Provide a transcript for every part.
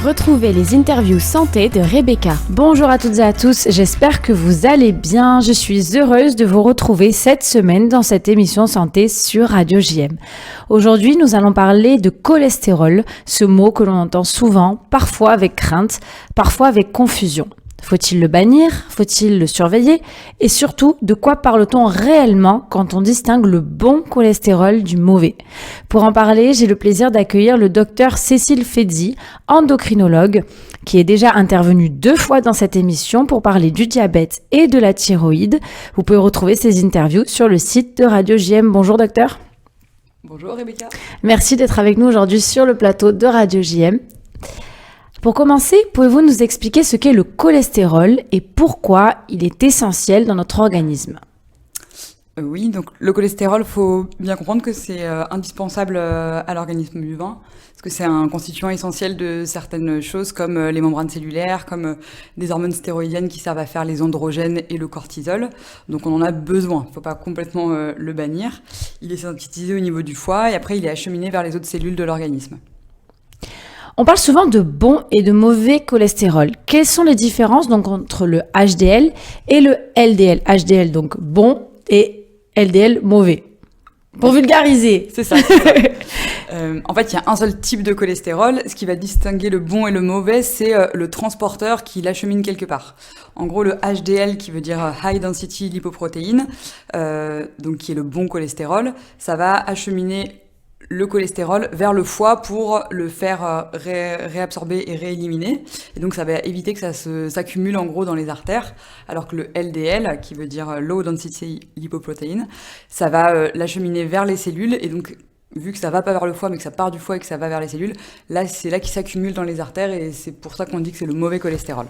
Retrouvez les interviews santé de Rebecca. Bonjour à toutes et à tous, j'espère que vous allez bien. Je suis heureuse de vous retrouver cette semaine dans cette émission santé sur Radio JM. Aujourd'hui, nous allons parler de cholestérol, ce mot que l'on entend souvent, parfois avec crainte, parfois avec confusion. Faut-il le bannir? Faut-il le surveiller? Et surtout, de quoi parle-t-on réellement quand on distingue le bon cholestérol du mauvais? Pour en parler, j'ai le plaisir d'accueillir le docteur Cécile Fedzi, endocrinologue, qui est déjà intervenue 2 fois dans cette émission pour parler du diabète et de la thyroïde. Vous pouvez retrouver ces interviews sur le site de Radio JM. Bonjour docteur. Bonjour Rebecca. Merci d'être avec nous aujourd'hui sur le plateau de Radio JM. Pour commencer, pouvez-vous nous expliquer ce qu'est le cholestérol et pourquoi il est essentiel dans notre organisme? Oui, donc le cholestérol, il faut bien comprendre que c'est indispensable à l'organisme humain, parce que c'est un constituant essentiel de certaines choses comme les membranes cellulaires, comme des hormones stéroïdiennes qui servent à faire les androgènes et le cortisol. Donc on en a besoin, il ne faut pas complètement le bannir. Il est synthétisé au niveau du foie et après il est acheminé vers les autres cellules de l'organisme. On parle souvent de bon et de mauvais cholestérol. Quelles sont les différences donc entre le HDL et le LDL? HDL donc bon et LDL mauvais. Pour vulgariser. C'est ça. En fait, il y a un seul type de cholestérol. Ce qui va distinguer le bon et le mauvais, c'est le transporteur qui l'achemine quelque part. En gros, le HDL, qui veut dire High Density Lipoprotein, donc qui est le bon cholestérol, ça va acheminer le cholestérol vers le foie pour le faire réabsorber et rééliminer. Et donc, ça va éviter que ça s'accumule en gros dans les artères, alors que le LDL, qui veut dire Low Density Lipoprotein, ça va l'acheminer vers les cellules. Et donc, vu que ça va pas vers le foie, mais que ça part du foie et que ça va vers les cellules, là, c'est là qu'il s'accumule dans les artères et c'est pour ça qu'on dit que c'est le mauvais cholestérol.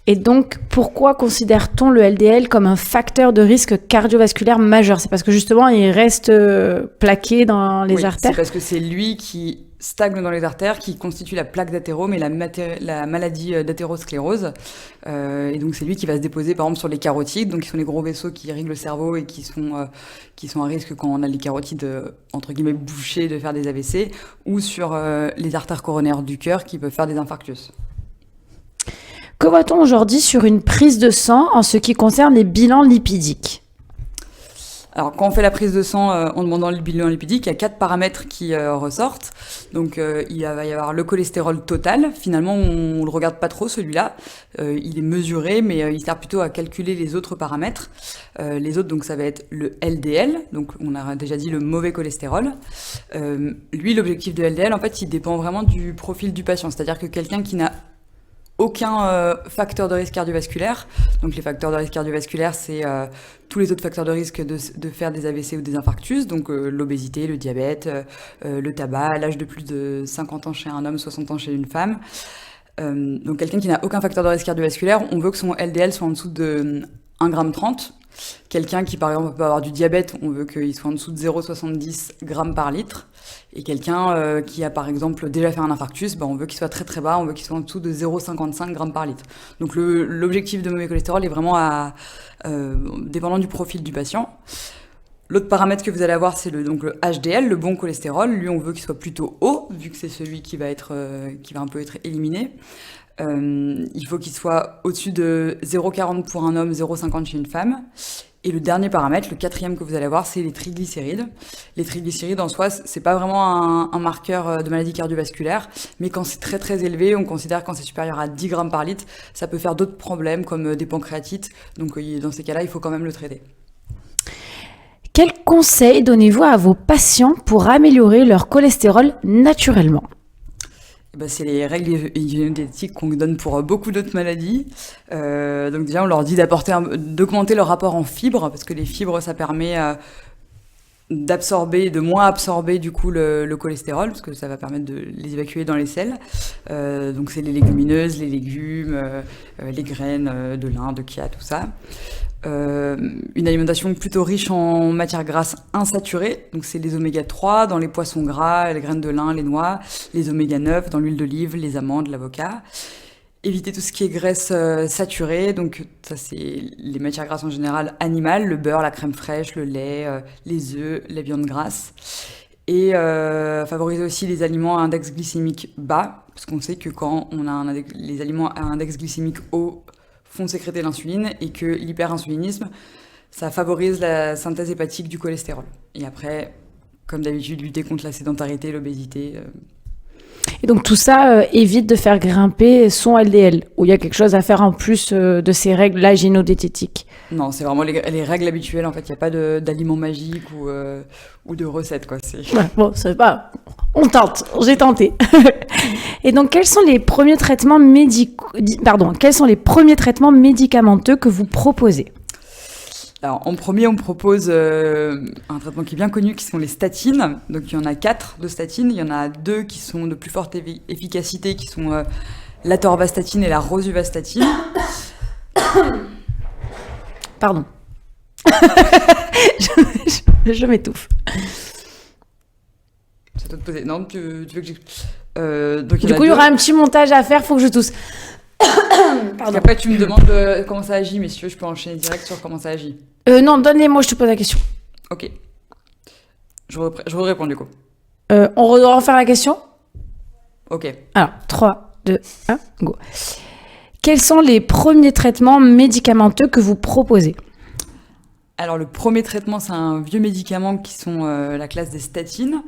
Et donc, pourquoi considère-t-on le LDL comme un facteur de risque cardiovasculaire majeur? C'est parce que justement, il reste plaqué dans les artères? C'est parce que c'est lui qui stagne dans les artères, qui constitue la plaque d'athérome et la maladie d'athérosclérose. Et donc, c'est lui qui va se déposer, par exemple, sur les carotides, donc qui sont les gros vaisseaux qui irriguent le cerveau et qui sont à risque quand on a les carotides, entre guillemets, bouchées de faire des AVC, ou sur les artères coronaires du cœur qui peuvent faire des infarctus. Que voit-on aujourd'hui sur une prise de sang en ce qui concerne les bilans lipidiques? Alors, quand on fait la prise de sang en demandant le bilan lipidique, il y a 4 paramètres qui ressortent. Donc, il va y avoir le cholestérol total. Finalement, on ne le regarde pas trop, celui-là. Il est mesuré, mais il sert plutôt à calculer les autres paramètres. Les autres, donc, ça va être le LDL. Donc, on a déjà dit le mauvais cholestérol. Lui, l'objectif de LDL, en fait, il dépend vraiment du profil du patient. C'est-à-dire que quelqu'un qui n'a aucun facteur de risque cardiovasculaire. Donc les facteurs de risque cardiovasculaire, c'est tous les autres facteurs de risque de faire des AVC ou des infarctus, donc l'obésité, le diabète, le tabac, l'âge de plus de 50 ans chez un homme, 60 ans chez une femme. Donc quelqu'un qui n'a aucun facteur de risque cardiovasculaire, on veut que son LDL soit en dessous de 1,30 g. Quelqu'un qui, par exemple, peut avoir du diabète, on veut qu'il soit en dessous de 0,70 g par litre. Et quelqu'un qui a, par exemple, déjà fait un infarctus, on veut qu'il soit très très bas, on veut qu'il soit en dessous de 0,55 g par litre. Donc l'objectif de mauvais cholestérol est vraiment dépendant du profil du patient. L'autre paramètre que vous allez avoir, c'est le HDL, le bon cholestérol. Lui, on veut qu'il soit plutôt haut, vu que c'est celui qui va un peu être éliminé. Il faut qu'il soit au-dessus de 0,40 pour un homme, 0,50 chez une femme. Et le dernier paramètre, le 4e que vous allez avoir, c'est les triglycérides. Les triglycérides, en soi, c'est pas vraiment un marqueur de maladie cardiovasculaire, mais quand c'est très très élevé, on considère quand c'est supérieur à 10 grammes par litre, ça peut faire d'autres problèmes comme des pancréatites. Donc dans ces cas-là, il faut quand même le traiter. Quels conseils donnez-vous à vos patients pour améliorer leur cholestérol naturellement? C'est les règles diététiques qu'on donne pour beaucoup d'autres maladies. Donc déjà, on leur dit d'augmenter leur apport en fibres, parce que les fibres, ça permet de moins absorber du coup le cholestérol, parce que ça va permettre de les évacuer dans les selles. Donc c'est les légumineuses, les légumes, les graines de lin, de chia, tout ça. Une alimentation plutôt riche en matières grasses insaturées, donc c'est les oméga 3 dans les poissons gras, les graines de lin, les noix, les oméga 9 dans l'huile d'olive, les amandes, l'avocat. Éviter tout ce qui est graisse saturée, donc ça c'est les matières grasses en général animales, le beurre, la crème fraîche, le lait, les œufs, la viande grasse. et favoriser aussi les aliments à index glycémique bas, parce qu'on sait que quand on a les aliments à index glycémique haut font sécréter l'insuline et que l'hyperinsulinisme, ça favorise la synthèse hépatique du cholestérol. Et après, comme d'habitude, lutter contre la sédentarité, l'obésité. Et donc tout ça évite de faire grimper son LDL, où il y a quelque chose à faire en plus de ces règles-là gynédététiques. Non, c'est vraiment les règles habituelles. En fait, il n'y a pas d'aliments magiques ou de recettes, quoi. Ouais, bon, c'est pas... On tente, j'ai tenté. Et donc, quels sont les premiers traitements médicamenteux que vous proposez ? Alors, en premier, on propose un traitement qui est bien connu, qui sont les statines. Donc, il y en a 4 de statines. Il y en a 2 qui sont de plus forte efficacité, qui sont l'atorvastatine et la rosuvastatine. Pardon. je m'étouffe. C'est à toi de poser. Non, tu veux que j'explique Du coup, il y aura un petit montage à faire, faut que je tousse. Pardon. Après, tu me demandes comment ça agit, mais si tu veux, je peux enchaîner direct sur comment ça agit. Non, donne-les-moi, je te pose la question. Ok. Je vous réponds du coup. On doit refaire la question ? Ok. Alors, 3, 2, 1, go. Quels sont les premiers traitements médicamenteux que vous proposez ? Alors, le premier traitement, c'est un vieux médicament qui sont la classe des statines.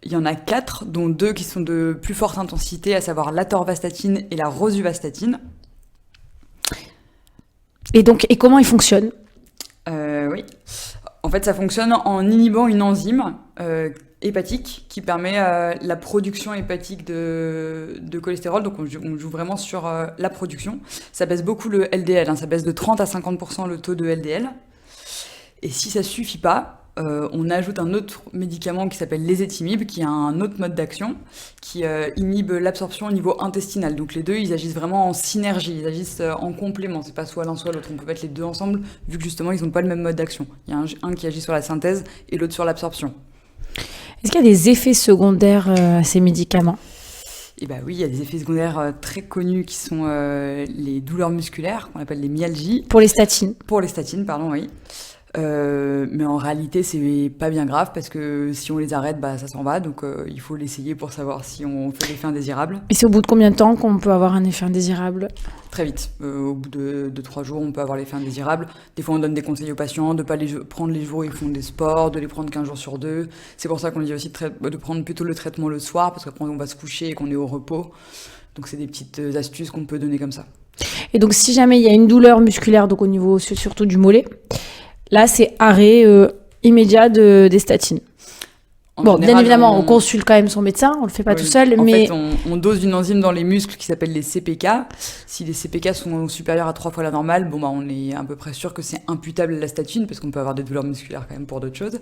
Il y en a 4, dont 2 qui sont de plus forte intensité, à savoir l'atorvastatine et la rosuvastatine. Et comment ils fonctionnent ? Oui. En fait, ça fonctionne en inhibant une enzyme hépatique qui permet la production hépatique de cholestérol. Donc, on joue vraiment sur la production. Ça baisse beaucoup le LDL, ça baisse de 30 à 50% le taux de LDL. Et si ça suffit pas, on ajoute un autre médicament qui s'appelle l'ézetimibe, qui a un autre mode d'action, qui inhibe l'absorption au niveau intestinal. Donc les deux, ils agissent vraiment en synergie, ils agissent en complément. C'est pas soit l'un soit l'autre. On peut mettre les deux ensemble, vu que justement, ils n'ont pas le même mode d'action. Il y a un qui agit sur la synthèse et l'autre sur l'absorption. Est-ce qu'il y a des effets secondaires à ces médicaments ? Eh ben oui, il y a des effets secondaires très connus qui sont les douleurs musculaires, qu'on appelle les myalgies. Pour les statines ? Pour les statines, pardon, oui. Mais en réalité, c'est pas bien grave parce que si on les arrête, ça s'en va. Donc il faut l'essayer pour savoir si on fait l'effet indésirable. Et c'est au bout de combien de temps qu'on peut avoir un effet indésirable ? Très vite. Au bout de 3 jours, on peut avoir l'effet indésirable. Des fois, on donne des conseils aux patients de ne pas les prendre les jours où ils font des sports, de les prendre 15 jours sur 2. C'est pour ça qu'on dit aussi de prendre plutôt le traitement le soir parce qu'après, on va se coucher et qu'on est au repos. Donc c'est des petites astuces qu'on peut donner comme ça. Et donc si jamais il y a une douleur musculaire, donc au niveau surtout du mollet, là, c'est arrêt immédiat des statines. Général, bien évidemment, on consulte quand même son médecin, on le fait pas tout seul. En fait, on dose une enzyme dans les muscles qui s'appelle les CPK. Si les CPK sont supérieurs à 3 fois la normale, on est à peu près sûr que c'est imputable à la statine, parce qu'on peut avoir des douleurs musculaires quand même pour d'autres choses.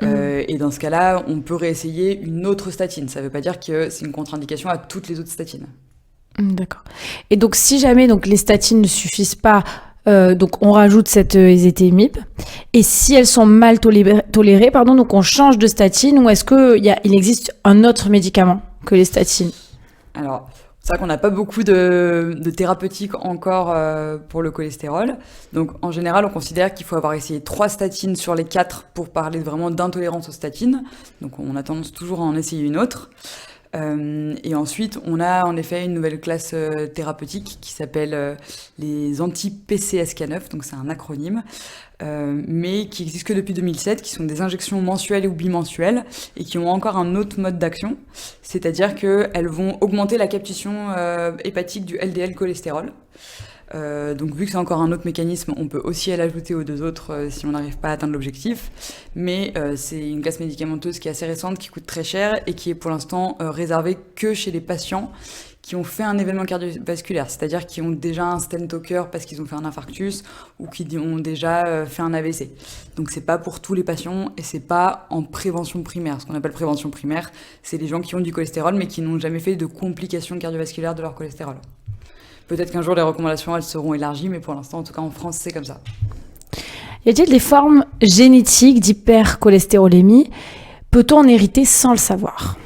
Et dans ce cas-là, on peut réessayer une autre statine. Ça veut pas dire que c'est une contre-indication à toutes les autres statines. D'accord. Et donc, si jamais les statines ne suffisent pas, donc on rajoute cette ézetimibe. Et si elles sont mal tolérées, donc on change de statine, ou est-ce qu'il existe un autre médicament que les statines ? Alors, c'est vrai qu'on n'a pas beaucoup de thérapeutiques encore pour le cholestérol. Donc en général, on considère qu'il faut avoir essayé 3 statines sur les 4 pour parler vraiment d'intolérance aux statines. Donc on a tendance toujours à en essayer une autre. Et ensuite, on a en effet une nouvelle classe thérapeutique qui s'appelle les anti-PCSK9, donc c'est un acronyme, mais qui existe que depuis 2007, qui sont des injections mensuelles ou bimensuelles et qui ont encore un autre mode d'action, c'est-à-dire qu'elles vont augmenter la captation hépatique du LDL cholestérol. Donc vu que c'est encore un autre mécanisme, on peut aussi l'ajouter aux 2 autres si on n'arrive pas à atteindre l'objectif. Mais c'est une classe médicamenteuse qui est assez récente, qui coûte très cher et qui est pour l'instant réservée que chez les patients qui ont fait un événement cardiovasculaire, c'est-à-dire qui ont déjà un stent au cœur parce qu'ils ont fait un infarctus ou qui ont déjà fait un AVC. Donc c'est pas pour tous les patients et c'est pas en prévention primaire. Ce qu'on appelle prévention primaire, c'est les gens qui ont du cholestérol mais qui n'ont jamais fait de complications cardiovasculaires de leur cholestérol. Peut-être qu'un jour, les recommandations, elles seront élargies, mais pour l'instant, en tout cas en France, c'est comme ça. Y a-t-il des formes génétiques d'hypercholestérolémie ? Peut-on en hériter sans le savoir ?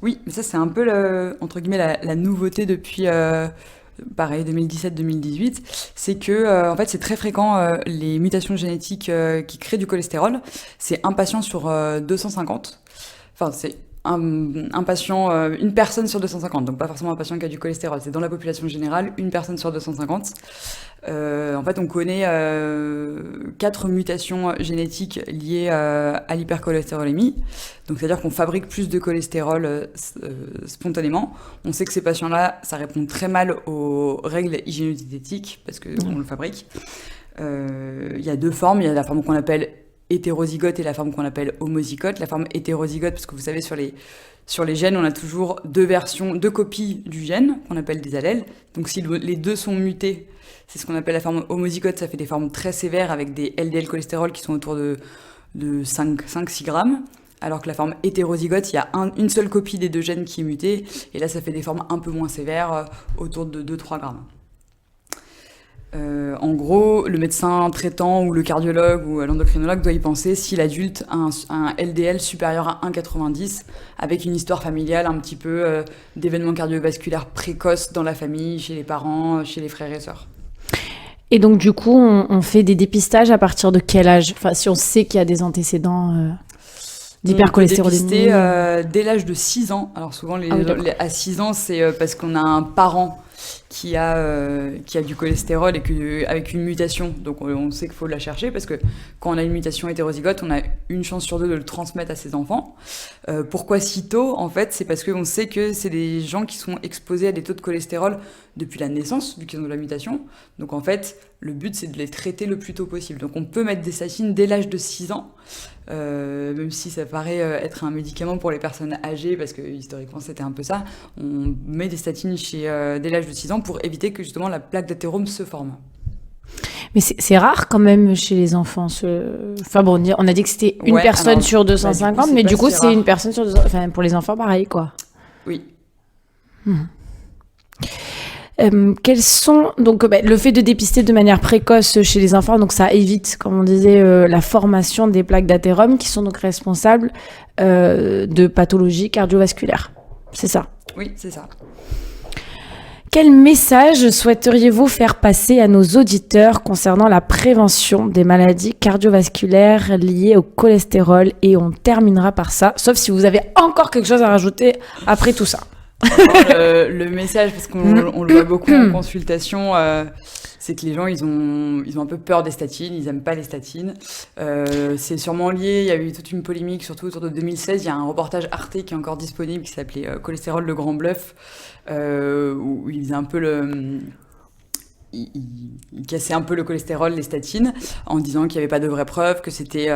Oui, mais ça, c'est un peu, entre guillemets, la nouveauté depuis, pareil, 2017-2018. C'est que, en fait, c'est très fréquent, les mutations génétiques qui créent du cholestérol. C'est un patient sur 250. Enfin, c'est un patient, une personne sur 250, donc pas forcément un patient qui a du cholestérol. C'est dans la population générale, une personne sur 250. En fait, on connaît 4 mutations génétiques liées à l'hypercholestérolémie. Donc, c'est-à-dire qu'on fabrique plus de cholestérol spontanément. On sait que ces patients-là, ça répond très mal aux règles hygiéno-diététiques parce qu'on le fabrique. Il y a 2 formes. Il y a la forme qu'on appelle hétérozygote et la forme qu'on appelle homozygote. La forme hétérozygote, parce que vous savez, sur les gènes, on a toujours 2 versions, 2 copies du gène, qu'on appelle des allèles. Donc si les 2 sont mutés, c'est ce qu'on appelle la forme homozygote, ça fait des formes très sévères avec des LDL cholestérol qui sont autour de 5-6 grammes. Alors que la forme hétérozygote, il y a une seule copie des 2 gènes qui est mutée, et là ça fait des formes un peu moins sévères, autour de 2-3 grammes. En gros, le médecin traitant ou le cardiologue ou l'endocrinologue doit y penser si l'adulte a un LDL supérieur à 1,90 avec une histoire familiale un petit peu d'événements cardiovasculaires précoces dans la famille, chez les parents, chez les frères et sœurs. Et donc du coup, on fait des dépistages à partir de quel âge ? Enfin, si on sait qu'il y a des antécédents d'hypercholestérolémie. On peut dépister dès l'âge de 6 ans. Alors souvent, à 6 ans, c'est parce qu'on a un parent qui a du cholestérol et avec une mutation. Donc on sait qu'il faut la chercher parce que quand on a une mutation hétérozygote, on a une chance sur 2 de le transmettre à ses enfants. Pourquoi si tôt ? En fait, c'est parce qu'on sait que c'est des gens qui sont exposés à des taux de cholestérol depuis la naissance, vu qu'ils ont de la mutation. Donc en fait, le but, c'est de les traiter le plus tôt possible. Donc on peut mettre des statines dès l'âge de 6 ans, même si ça paraît être un médicament pour les personnes âgées, parce que historiquement c'était un peu ça. On met des statines dès l'âge de 6 ans pour éviter que justement la plaque d'athérome se forme. Mais c'est rare quand même chez les enfants. Enfin bon, on a dit que c'était une personne sur 250, mais du coup c'est une personne sur 250. Enfin, pour les enfants, pareil, quoi. Oui. Quels sont donc le fait de dépister de manière précoce chez les enfants, donc ça évite, comme on disait, la formation des plaques d'athérome qui sont donc responsables de pathologies cardiovasculaires. C'est ça ? Oui, c'est ça. Quel message souhaiteriez-vous faire passer à nos auditeurs concernant la prévention des maladies cardiovasculaires liées au cholestérol ? Et on terminera par ça, sauf si vous avez encore quelque chose à rajouter après tout ça. Le message, parce qu'on le voit beaucoup en consultation, c'est que les gens, ils ont un peu peur des statines, ils n'aiment pas les statines. C'est sûrement lié, il y a eu toute une polémique, surtout autour de 2016, il y a un reportage Arte qui est encore disponible, qui s'appelait Cholestérol, le grand bluff, où il faisait un peu il cassait un peu le cholestérol, les statines, en disant qu'il n'y avait pas de vraies preuves, que c'était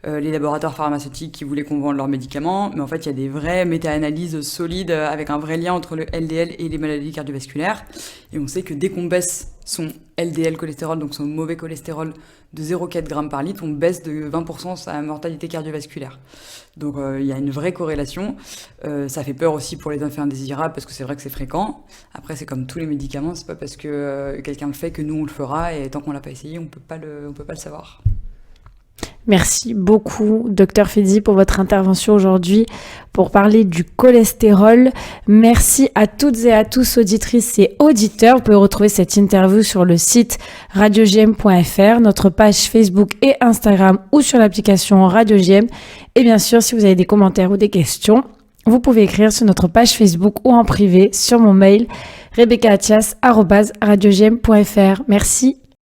les laboratoires pharmaceutiques qui voulaient qu'on vende leurs médicaments. Mais en fait, il y a des vraies méta-analyses solides avec un vrai lien entre le LDL et les maladies cardiovasculaires. Et on sait que dès qu'on baisse son LDL cholestérol, donc son mauvais cholestérol, de 0,4 g par litre, on baisse de 20% sa mortalité cardiovasculaire. Donc il y a une vraie corrélation. Ça fait peur aussi pour les effets indésirables parce que c'est vrai que c'est fréquent. Après, c'est comme tous les médicaments, c'est pas parce que quelqu'un le fait que nous on le fera, et tant qu'on l'a pas essayé, on peut pas le savoir. Merci beaucoup, Dr Fedi, pour votre intervention aujourd'hui pour parler du cholestérol. Merci à toutes et à tous, auditrices et auditeurs. Vous pouvez retrouver cette interview sur le site radiojm.fr, notre page Facebook et Instagram ou sur l'application RadioJM. Et bien sûr, si vous avez des commentaires ou des questions, vous pouvez écrire sur notre page Facebook ou en privé sur mon mail rebeccaatias@radiojm.fr. Merci